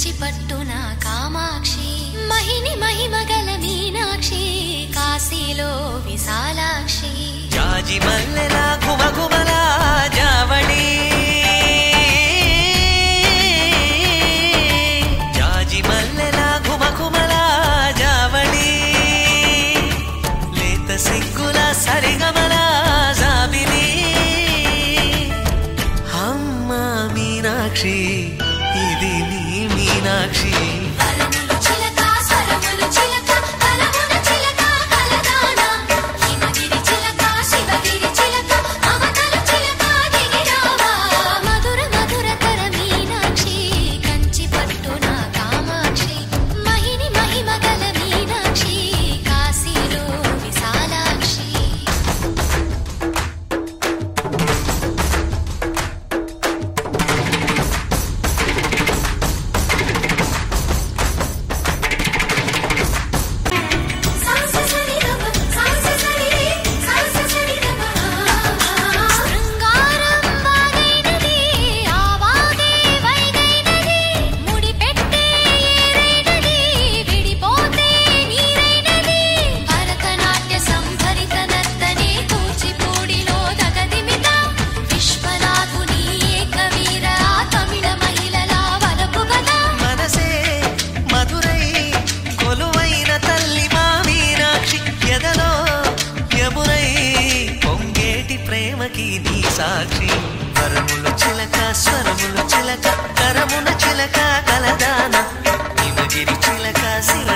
కంచి పట్టున కామాక్షి మహిని మహిమగల మీనాక్షి కాశీలో విశాలాక్షి జాజి మల్లెలా గుమగుమలా జావళి జాజి మల్లెలా గుమగుమలా జావళి లేత సిగ్గుల సరిగమల జాబిలి అమ్మ మీనాక్షి ఇది నీ మీనాక్షి సాక్షి వరముల చిలక స్వరముల చిలక కరమున చిలక కలదాన హిమగిరి చిలక శివ